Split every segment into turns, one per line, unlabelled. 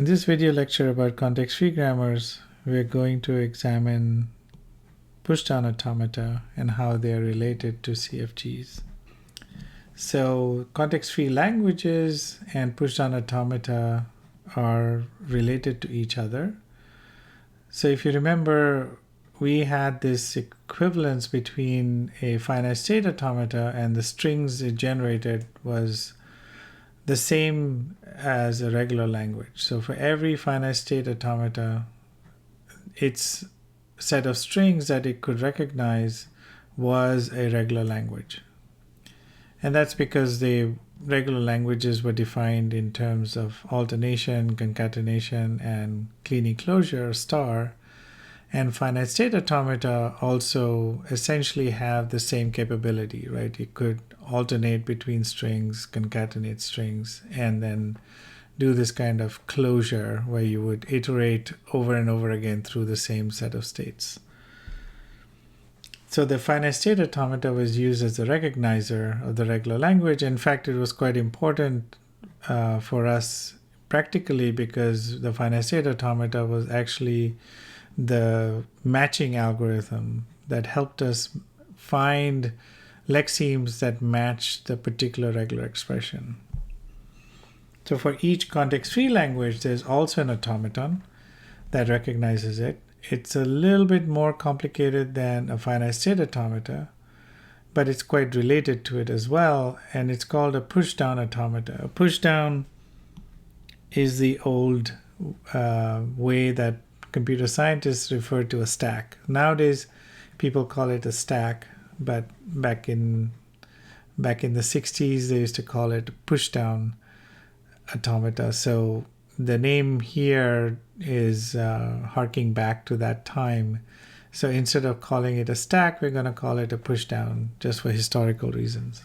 In this video lecture about context-free grammars, we're going to examine pushdown automata and how they are related to CFGs. So context-free languages and pushdown automata are related to each other. So if you remember, we had this equivalence between a finite state automata and the strings it generated was the same as a regular language. So for every finite state automata, its set of strings that it could recognize was a regular language. And that's because the regular languages were defined in terms of alternation, concatenation, and cleaning closure, star. And finite state automata also essentially have the same capability, right? It could alternate between strings, concatenate strings, and then do this kind of closure where you would iterate over and over again through the same set of states. So the finite state automata was used as a recognizer of the regular language. In fact, it was quite important for us practically because the finite state automata was actually the matching algorithm that helped us find lexemes that matched the particular regular expression. So for each context-free language, there's also an automaton that recognizes it. It's a little bit more complicated than a finite state automata, but it's quite related to it as well, and it's called a pushdown automata. A pushdown is the old way that computer scientists refer to a stack. Nowadays, people call it a stack, but back in the 60s, they used to call it pushdown automata. So the name here is harking back to that time. So instead of calling it a stack, we're going to call it a pushdown, just for historical reasons.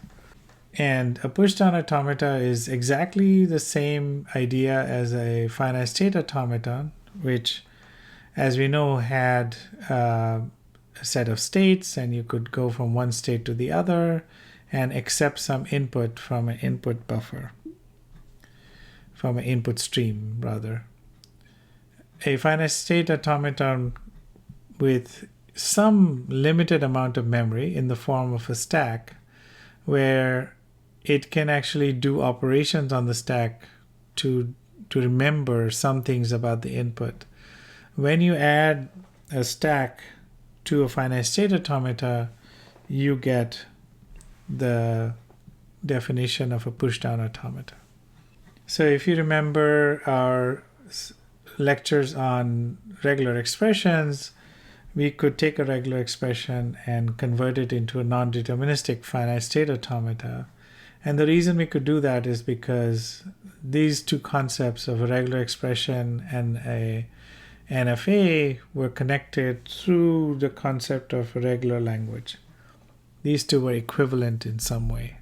And a pushdown automata is exactly the same idea as a finite state automaton, which, as we know, had a set of states, and you could go from one state to the other and accept some input from an input buffer, from an input stream, rather. A finite state automaton with some limited amount of memory in the form of a stack, where it can actually do operations on the stack to remember some things about the input. When you add a stack to a finite state automata, you get the definition of a pushdown automata. So if you remember our lectures on regular expressions, we could take a regular expression and convert it into a non-deterministic finite state automata. And the reason we could do that is because these two concepts of a regular expression and a NFA were connected through the concept of a regular language. These two were equivalent in some way.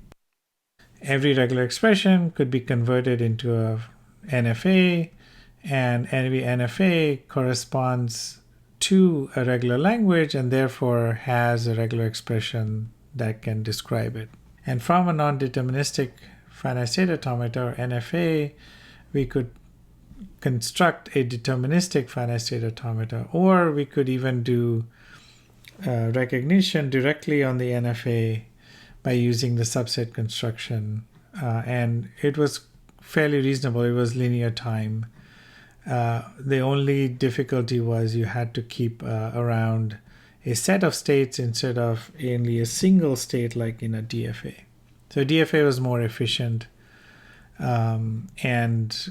Every regular expression could be converted into a NFA, and every NFA corresponds to a regular language and therefore has a regular expression that can describe it. And from a non-deterministic finite state automata, or NFA, we could construct a deterministic finite state automata, or we could even do recognition directly on the NFA by using the subset construction. And it was fairly reasonable. It was linear time. The only difficulty was you had to keep around a set of states instead of only a single state like in a DFA. So DFA was more efficient. And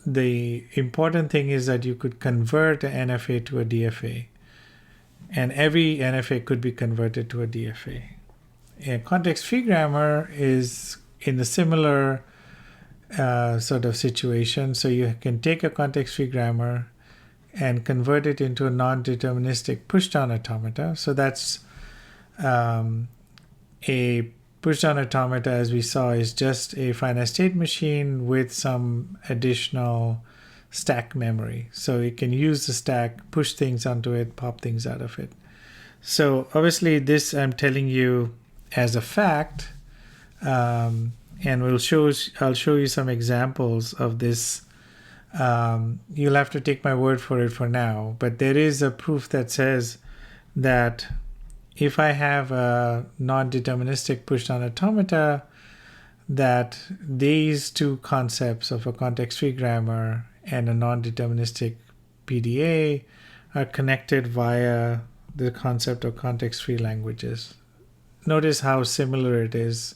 the important thing is that you could convert an NFA to a DFA. And every NFA could be converted to a DFA. A context-free grammar is in a similar sort of situation. So you can take a context-free grammar and convert it into a non-deterministic pushdown automata. So that's a pushdown automata, as we saw, is just a finite state machine with some additional stack memory. So you can use the stack, push things onto it, pop things out of it. So obviously this I'm telling you as a fact, and I'll show you some examples of this You'll have to take my word for it for now, but there is a proof that says that if I have a non-deterministic pushdown automata, that these two concepts of a context-free grammar and a non-deterministic PDA are connected via the concept of context-free languages. Notice how similar it is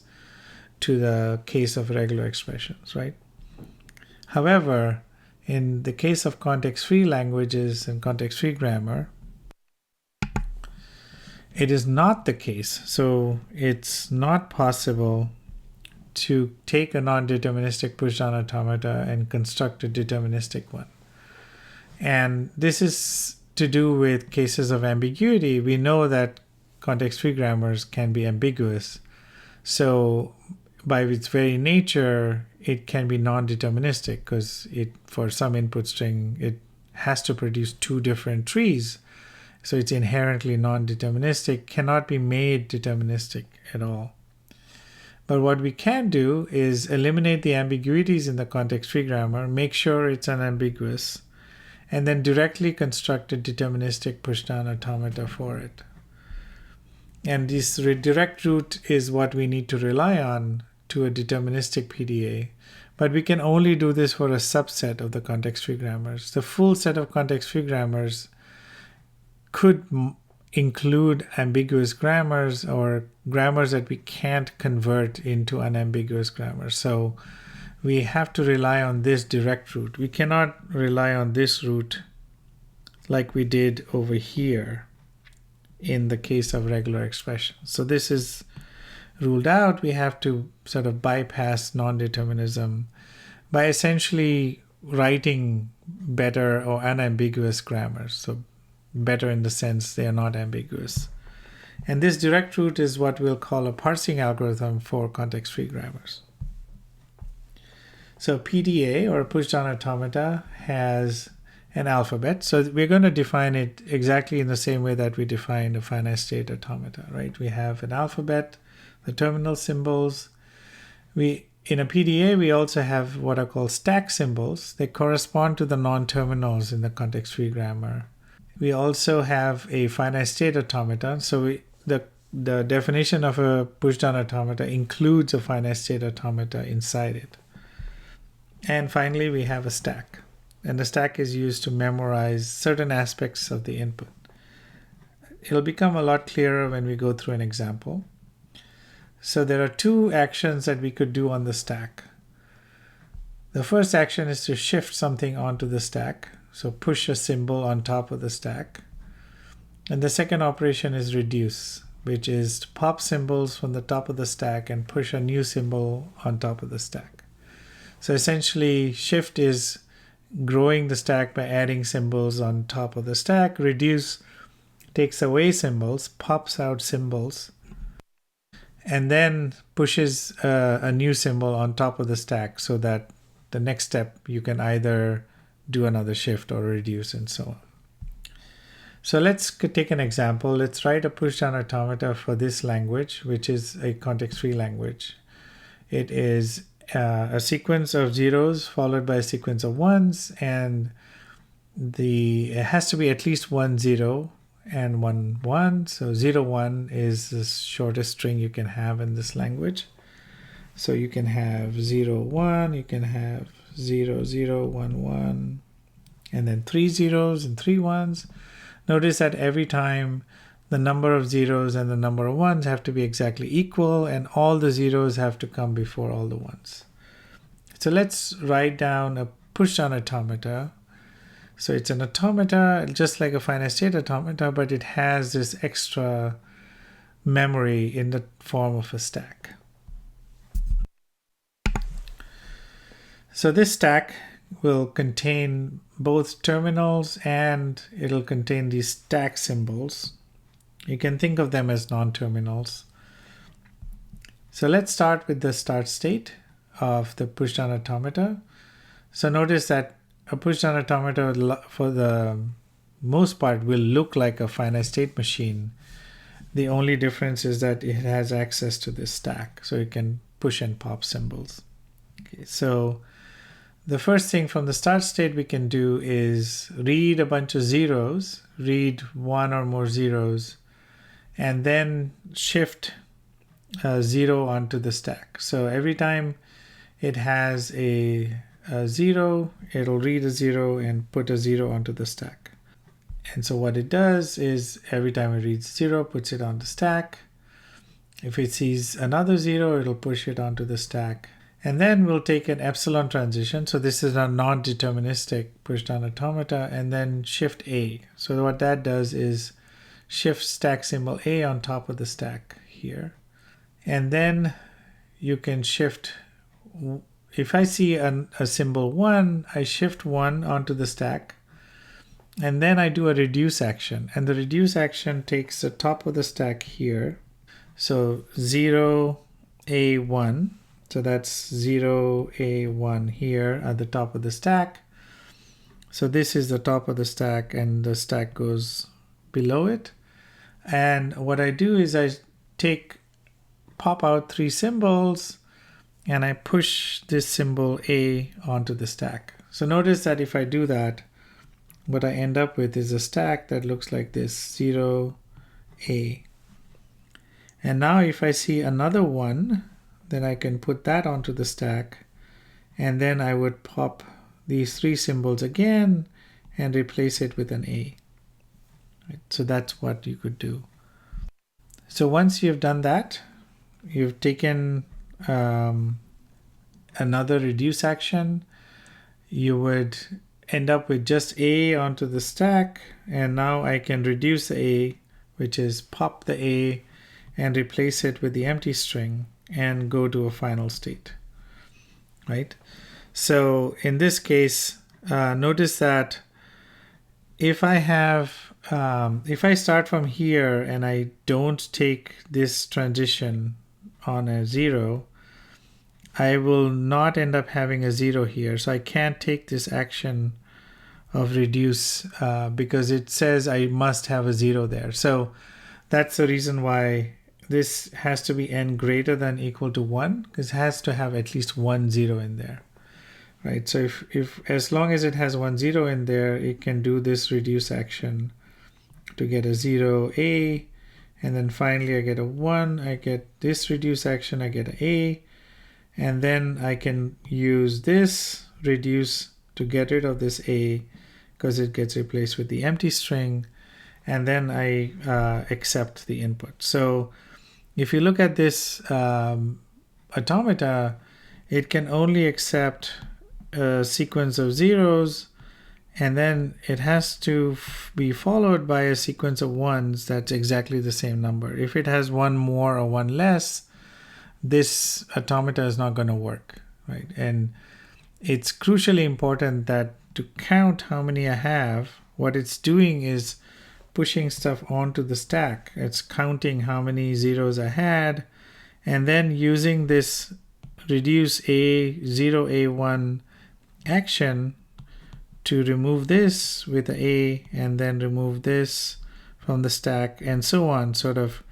to the case of regular expressions, right? However, in the case of context-free languages and context-free grammar, it is not the case. So it's not possible to take a non-deterministic pushdown automata and construct a deterministic one. And this is to do with cases of ambiguity. We know that context-free grammars can be ambiguous. So by its very nature, it can be non-deterministic because for some input string, it has to produce two different trees. So it's inherently non-deterministic, cannot be made deterministic at all. But what we can do is eliminate the ambiguities in the context-free grammar, make sure it's unambiguous, and then directly construct a deterministic pushdown automata for it. And this direct route is what we need to rely on to a deterministic PDA. But we can only do this for a subset of the context-free grammars. The full set of context-free grammars could include ambiguous grammars or grammars that we can't convert into unambiguous grammars. So we have to rely on this direct route. We cannot rely on this route like we did over here in the case of regular expressions. So this is ruled out. We have to sort of bypass non-determinism by essentially writing better or unambiguous grammars. So better in the sense they are not ambiguous. And this direct route is what we'll call a parsing algorithm for context-free grammars. So PDA, or pushdown automata, has an alphabet. So we're going to define it exactly in the same way that we define a finite state automata, right? We have an alphabet, the terminal symbols. In a PDA, we also have what are called stack symbols. They correspond to the non-terminals in the context-free grammar. We also have a finite state automata. So the definition of a pushdown automata includes a finite state automata inside it. And finally, we have a stack. And the stack is used to memorize certain aspects of the input. It'll become a lot clearer when we go through an example. So there are two actions that we could do on the stack. The first action is to shift something onto the stack. So push a symbol on top of the stack. And the second operation is reduce, which is to pop symbols from the top of the stack and push a new symbol on top of the stack. So essentially, shift is growing the stack by adding symbols on top of the stack. Reduce takes away symbols, pops out symbols, and then pushes a new symbol on top of the stack so that the next step you can either do another shift or reduce and so on. So let's take an example. Let's write a pushdown automata for this language, which is a context-free language. It is a sequence of zeros followed by a sequence of ones, and it has to be at least 1 0 and 1 1. So 0 1 is the shortest string you can have in this language. So you can have 0 1, you can have 0 0 1 1, and then 3 zeros and 3 ones. Notice that every time the number of zeros and the number of ones have to be exactly equal, and all the zeros have to come before all the ones. So let's write down a pushdown automata. So it's an automata just like a finite state automata, but it has this extra memory in the form of a stack. So this stack will contain both terminals and it'll contain these stack symbols. You can think of them as non-terminals. So let's start with the start state of the pushdown automata. So notice that a pushdown automata for the most part will look like a finite state machine. The only difference is that it has access to this stack, so it can push and pop symbols. Okay, so The first thing from the start state we can do is read a bunch of zeros, read one or more zeros, and then shift a zero onto the stack. So every time it has a zero, it'll read a zero and put a zero onto the stack. And so what it does is every time it reads zero, puts it on the stack. If it sees another zero, it'll push it onto the stack. And then we'll take an epsilon transition. So this is a non-deterministic pushdown automata, and then shift A. So what that does is shift stack symbol A on top of the stack here. And then you can shift, if I see a symbol 1, I shift 1 onto the stack. And then I do a reduce action. And the reduce action takes the top of the stack here. So 0, A1. So that's 0, A1 here at the top of the stack. So this is the top of the stack, and the stack goes below it. And what I do is I pop out 3 symbols, and I push this symbol A onto the stack. So notice that if I do that, what I end up with is a stack that looks like this, 0, A. And now if I see another 1, then I can put that onto the stack, and then I would pop these 3 symbols again and replace it with an A. Right? So that's what you could do. So once you've done that, you've taken another reduce action, you would end up with just A onto the stack, and now I can reduce the A, which is pop the A and replace it with the empty string and go to a final state, right? So in this case, notice that if I start from here and I don't take this transition on a 0, I will not end up having a 0 here. So I can't take this action of reduce because it says I must have a 0 there. So that's the reason why this has to be n greater than equal to 1, because it has to have at least 1 0 in there, right? So if as long as it has 1 0 in there, it can do this reduce action to get a 0 A, and then finally I get a 1, I get this reduce action, I get an A, and then I can use this reduce to get rid of this A because it gets replaced with the empty string, and then I accept the input. So if you look at this automata, it can only accept a sequence of zeros, and then it has to be followed by a sequence of ones that's exactly the same number. If it has one more or one less, this automata is not going to work, right? And it's crucially important that to count how many I have, what it's doing is pushing stuff onto the stack. It's counting how many zeros I had, and then using this reduce A0 A1 action to remove this with the A, and then remove this from the stack, and so on. Sort of,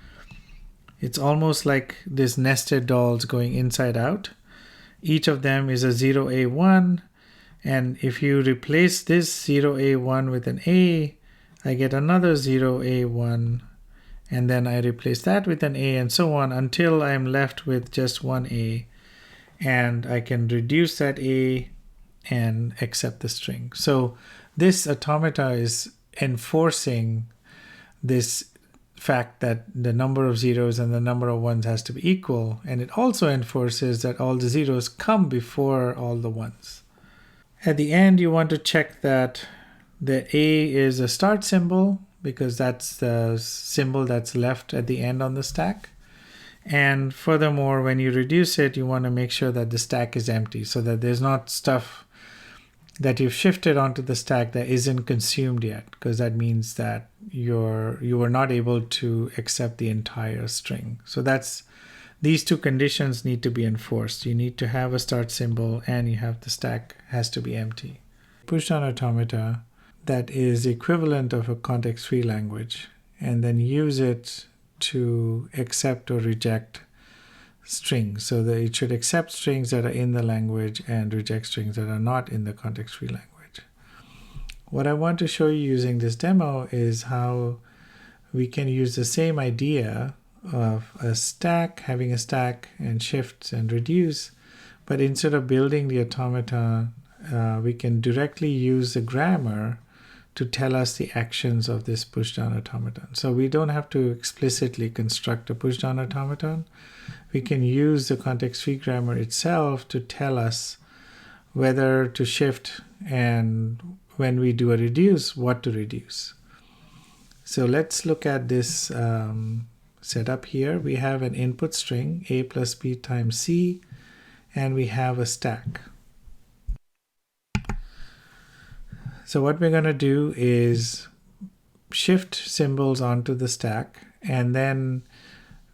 it's almost like this nested dolls going inside out. Each of them is a 0 A1, and if you replace this 0 A1 with an A, I get another 0 A1, and then I replace that with an A, and so on until I'm left with just one A, and I can reduce that A and accept the string. So this automata is enforcing this fact that the number of zeros and the number of ones has to be equal, and it also enforces that all the zeros come before all the ones. At the end, you want to check that the A is a start symbol, because that's the symbol that's left at the end on the stack. And furthermore, when you reduce it, you want to make sure that the stack is empty, so that there's not stuff that you've shifted onto the stack that isn't consumed yet, because that means that you were not able to accept the entire string. So these two conditions need to be enforced. You need to have a start symbol, and you have the stack has to be empty. Pushdown automata that is equivalent of a context-free language, and then use it to accept or reject strings, so that it should accept strings that are in the language and reject strings that are not in the context-free language. What I want to show you using this demo is how we can use the same idea of a stack, having a stack and shift and reduce, but instead of building the automata, we can directly use the grammar to tell us the actions of this pushdown automaton. So we don't have to explicitly construct a pushdown automaton. We can use the context-free grammar itself to tell us whether to shift, and when we do a reduce, what to reduce. So let's look at this setup here. We have an input string, a plus b times c, and we have a stack. So what we're going to do is shift symbols onto the stack, and then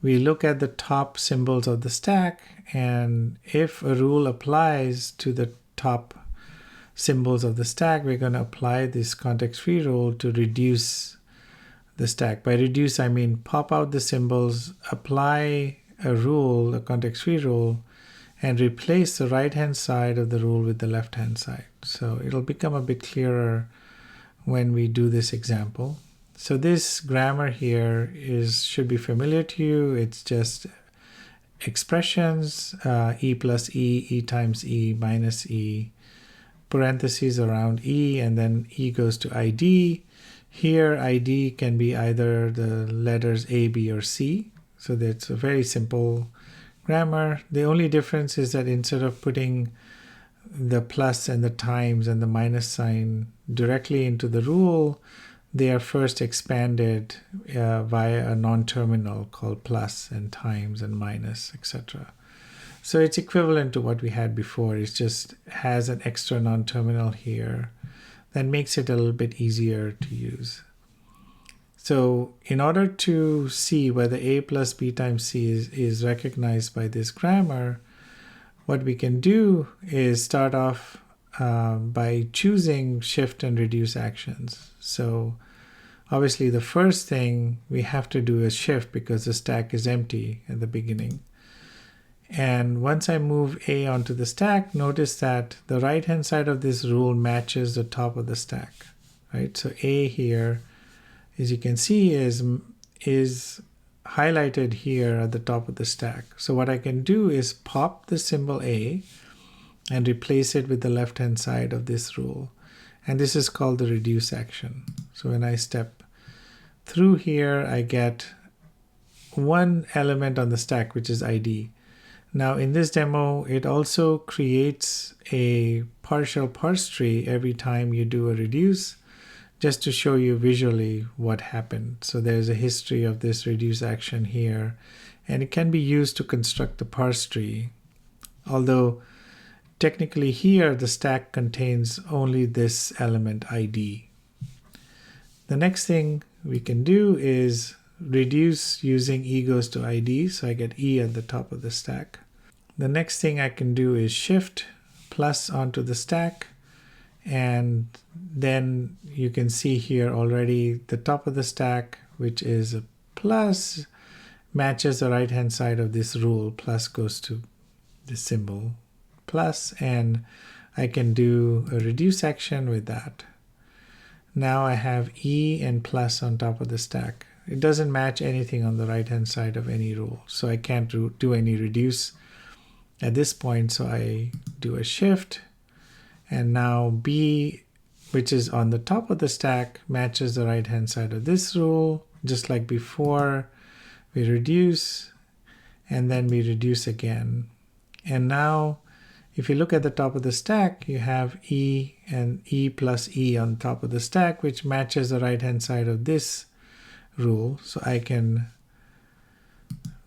we look at the top symbols of the stack, and if a rule applies to the top symbols of the stack, we're going to apply this context-free rule to reduce the stack. By reduce, I mean pop out the symbols, apply a rule, a context-free rule, and replace the right-hand side of the rule with the left-hand side. So it'll become a bit clearer when we do this example. So this grammar here should be familiar to you. It's just expressions, e plus e, e times e, minus e, parentheses around e, and then e goes to id. Here id can be either the letters a, b, or c. So that's a very simple grammar. The only difference is that instead of putting the plus and the times and the minus sign directly into the rule, they are first expanded via a non-terminal called plus and times and minus, etc. So it's equivalent to what we had before. It just has an extra non-terminal here that makes it a little bit easier to use. So in order to see whether a plus b times c is recognized by this grammar, what we can do is start off by choosing shift and reduce actions. So obviously the first thing we have to do is shift because the stack is empty at the beginning. And once I move a onto the stack, notice that the right-hand side of this rule matches the top of the stack, right? So a here, as you can see, is highlighted here at the top of the stack. So what I can do is pop the symbol a and replace it with the left-hand side of this rule. And this is called the reduce action. So when I step through here, I get one element on the stack, which is id. Now in this demo, it also creates a partial parse tree every time you do a reduce, just to show you visually what happened. So there's a history of this reduce action here, and it can be used to construct the parse tree. Although technically here, the stack contains only this element id. The next thing we can do is reduce using e goes to id, so I get e at the top of the stack. The next thing I can do is shift plus onto the stack, and then you can see here already the top of the stack, which is a plus, matches the right hand side of this rule. Plus goes to the symbol plus, and I can do a reduce action with that. Now I have e and plus on top of the stack. It doesn't match anything on the right hand side of any rule, so I can't do any reduce at this point. So I do a shift, and now b, which is on the top of the stack, matches the right hand side of this rule. Just like before, we reduce and then we reduce again. And now if you look at the top of the stack, you have e and e plus e on top of the stack, which matches the right hand side of this rule. So I can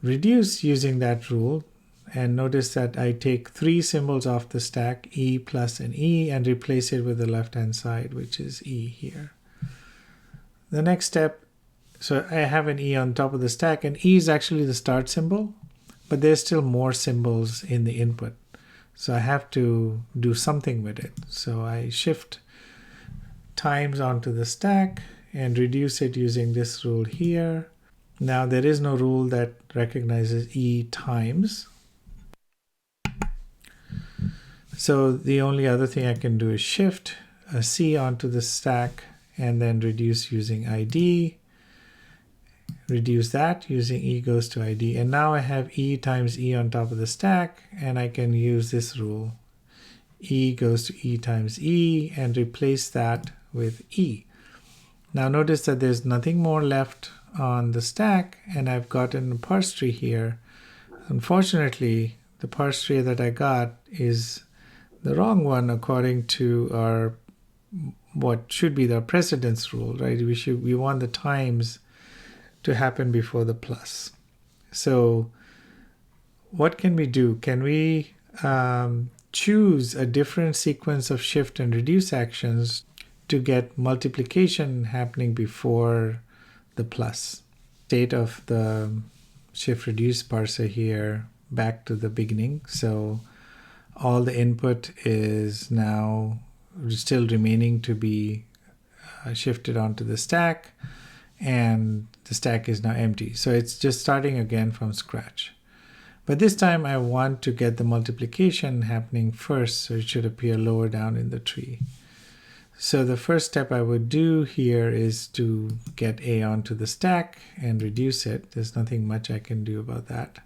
reduce using that rule, and notice that I take three symbols off the stack, e, plus, and e, and replace it with the left-hand side, which is e here. The next step, so I have an e on top of the stack, and e is actually the start symbol, but there's still more symbols in the input. So I have to do something with it. So I shift times onto the stack and reduce it using this rule here. Now there is no rule that recognizes e times, So the only other thing I can do is shift a C onto the stack and then reduce using ID. Reduce that using E goes to ID. And now I have E times E on top of the stack, and I can use this rule. E goes to E times E and replace that with E. Now notice that there's nothing more left on the stack, and I've gotten a parse tree here. Unfortunately, the parse tree that I got is the wrong one according to our what should be the precedence rule, right? We want the times to happen before the plus. So what can we do? Can we choose a different sequence of shift and reduce actions to get multiplication happening before the plus? State of the shift reduce parser here back to the beginning. So all the input is now still remaining to be shifted onto the stack, and the stack is now empty. So it's just starting again from scratch. But this time I want to get the multiplication happening first, so it should appear lower down in the tree. So the first step I would do here is to get A onto the stack and reduce it. There's nothing much I can do about that.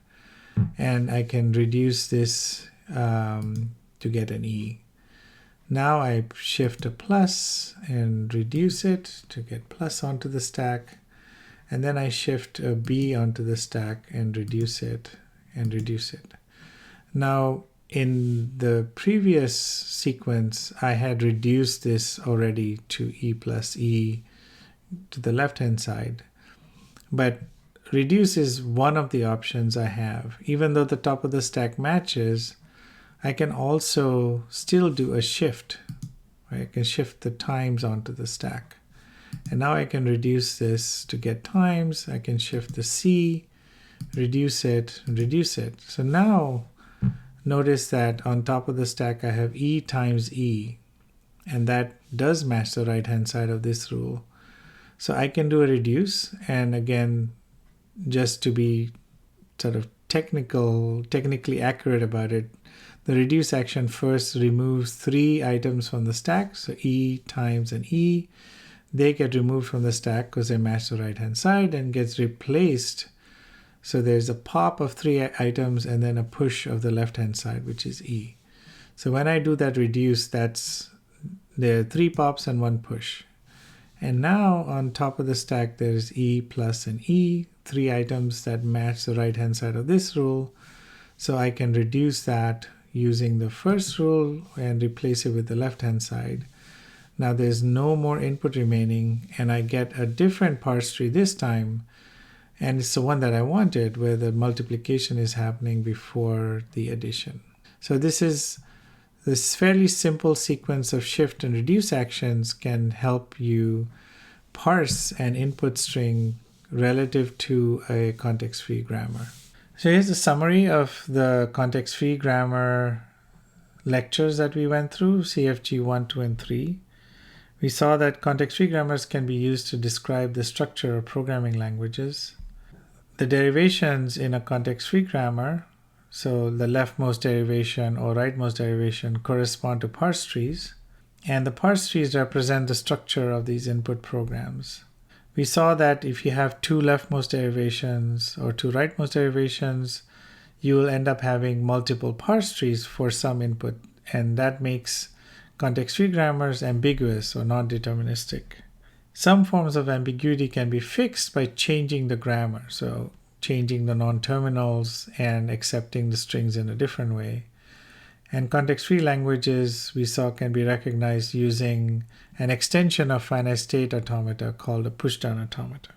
And I can reduce this to get an E. Now I shift a plus and reduce it to get plus onto the stack. And then I shift a B onto the stack and reduce it and reduce it. Now in the previous sequence, I had reduced this already to E plus E to the left-hand side. But reduce is one of the options I have. Even though the top of the stack matches, I can also still do a shift. Right? I can shift the times onto the stack. And now I can reduce this to get times. I can shift the C, reduce it, and reduce it. So now notice that on top of the stack I have E times E. And that does match the right-hand side of this rule. So I can do a reduce. And again, just to be sort of technically accurate about it, the reduce action first removes 3 items from the stack, so E times and E. They get removed from the stack because they match the right-hand side and gets replaced. So there's a pop of 3 items and then a push of the left-hand side, which is E. So when I do that reduce, there are 3 pops and 1 push. And now on top of the stack, there's E plus and E, 3 items that match the right-hand side of this rule. So I can reduce that using the first rule and replace it with the left-hand side. Now there's no more input remaining, and I get a different parse tree this time, and it's the one that I wanted, where the multiplication is happening before the addition. So this fairly simple sequence of shift and reduce actions can help you parse an input string relative to a context-free grammar. So here's a summary of the context-free grammar lectures that we went through, CFG 1, 2, and 3. We saw that context-free grammars can be used to describe the structure of programming languages. The derivations in a context-free grammar, so the leftmost derivation or rightmost derivation, correspond to parse trees, and the parse trees represent the structure of these input programs. We saw that if you have 2 leftmost derivations or 2 rightmost derivations, you will end up having multiple parse trees for some input, and that makes context-free grammars ambiguous or non-deterministic. Some forms of ambiguity can be fixed by changing the grammar, so changing the non-terminals and accepting the strings in a different way. And context-free languages, we saw, can be recognized using an extension of finite state automata called a pushdown automata.